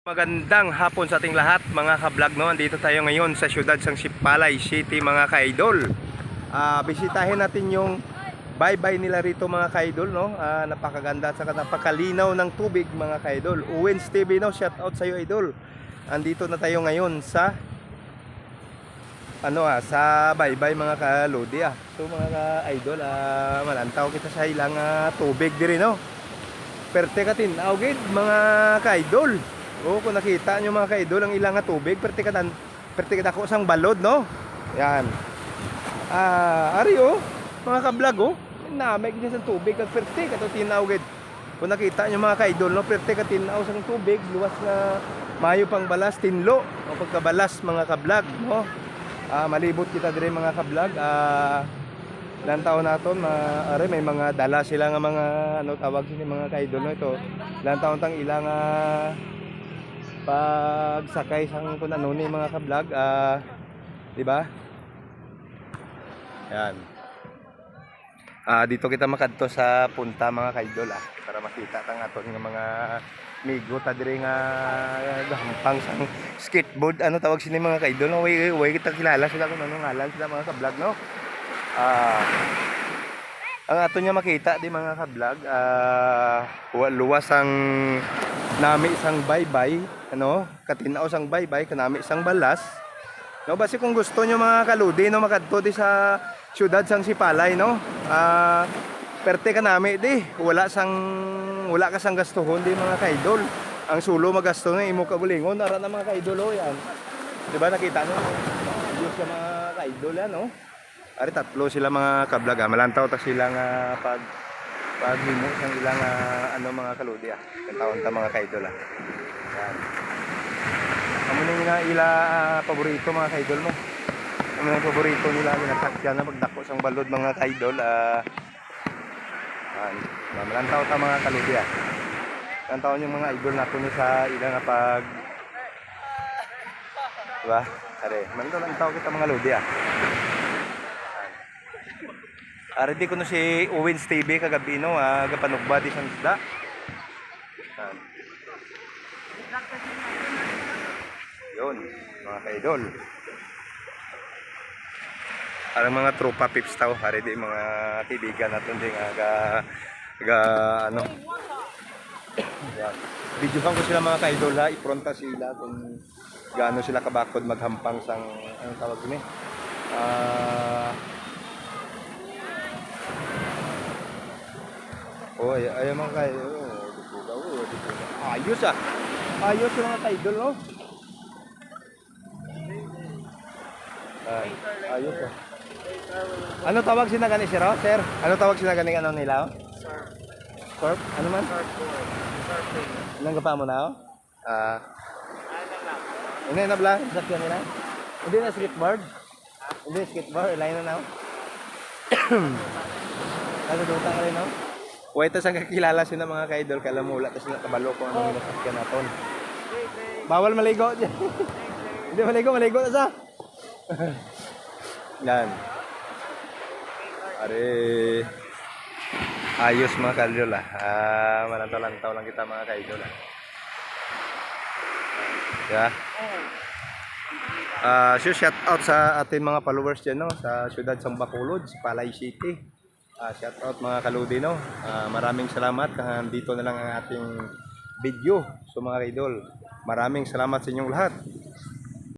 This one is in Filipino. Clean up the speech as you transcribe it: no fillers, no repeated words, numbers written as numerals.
Magandang hapon sa ating lahat mga ka-vlog, no? Andito tayo ngayon sa siyudad ng Sipalay City mga ka-idol. Bisitahin natin yung baybay nila rito mga ka-idol, no? Napakaganda at saka napakalinaw ng tubig mga ka-idol. Owens TV, no? Shout out sa iyo, idol. Andito na tayo ngayon sa sa baybay mga ka-lodi. So mga ka-idol, malantaw kita sa ilang tubig diri, no? Perte ka tinaw gid mga ka-idol. Kung nakita nyo mga ka-idol ang ilang tubig, perte ka dako sang balod, no? Yan. Ari mga ka-vlog, namay gid sa tubig kag perte ka to tinaw gid. Kung nakita nyo mga ka-idol, no, perte ka tinaw sang tubig, luwas na mayo pang balas tinlo o pagkabalas mga ka-vlog, no? Malibot kita dire mga ka-vlog. Ilang taon naton, are may mga dala sila nga mga tawag sini mga ka-idol, no? Ito ilang taon tang ilang pagsakay sang kung ano ni mga ka-vlog, di ba? Yan. Dito kita makadto sa punta mga ka-idol, para makita tang aton nga mga migo ta dire nga gampang sang skateboard, tawag sini mga ka-idol, no? Way kita kilala sila kung ano ngalan sila mga ka-vlog, no? Ang ato niya makita di mga ka-vlog, luwas ang nami isang baybay, katinaw sang baybay, kanami isang balas, no? Basi kung gusto nyo mga kaludi, no, makadto di sa siyudad sang Sipalay, no? Perte ka nami di, wala ka sang gastuhon di mga kaidol. Ang sulo magasto nga imo kabulingon, nara na mga kaidol, yan. Di ba nakita nyo? Diyos ka mga kaidol yan, no? Ari tatlo sila mga ka-vlog, malantaw ta sila nga paghimo sang ilang mga kaludi, ang taon ta mga kaidol, yan. Amo na ila paborito mga kaidol mo. Amo na paborito nila ginasakyan na pagdako sang balod mga kaidol. Malantaw ta mga kaludi, ang taon yung mga idol nato ni sa ilang diba? Are malantaw kita mga lodi, Aridi ko no si Owens TV kagabi, no, gapanugba di sang isda. Yun, mga kaidol. Arang mga tropa pips tao, aridi mga kaibigan natin din Yan. Videohan ko sila mga kaidol, ipronta sila kung gaano sila kabakod maghampang sang anong tawag ni. Ay mga kayo. Ayos Ayos yung mga kaidol, no? Ayos Ano tawag sila gani, sir? Sir? Ano tawag sila gani nila? Surf? Ano man? Ilang pa mo na, Hindi na blang, sakyan nila. Hindi na skateboard. Hindi skateboard, lain na, Nagduduta ka rin, Wait, tas ang kakilala sila mga ka-idol, kalamula, tas nakabalo kung anong nasakyan naton. Bawal maligo dyan. Hindi maligo na sa. Yan. Are, ayos mga ka-idol, malantaw-lantaw lang kita mga ka-idol, Yeah. So shout out sa ating mga followers dyan, no, sa siyudad sang Bacolod, Sipalay City. Shout out mga kaludi, no. Maraming salamat, dito na lang ang ating video. So mga idol, maraming salamat sa inyong lahat.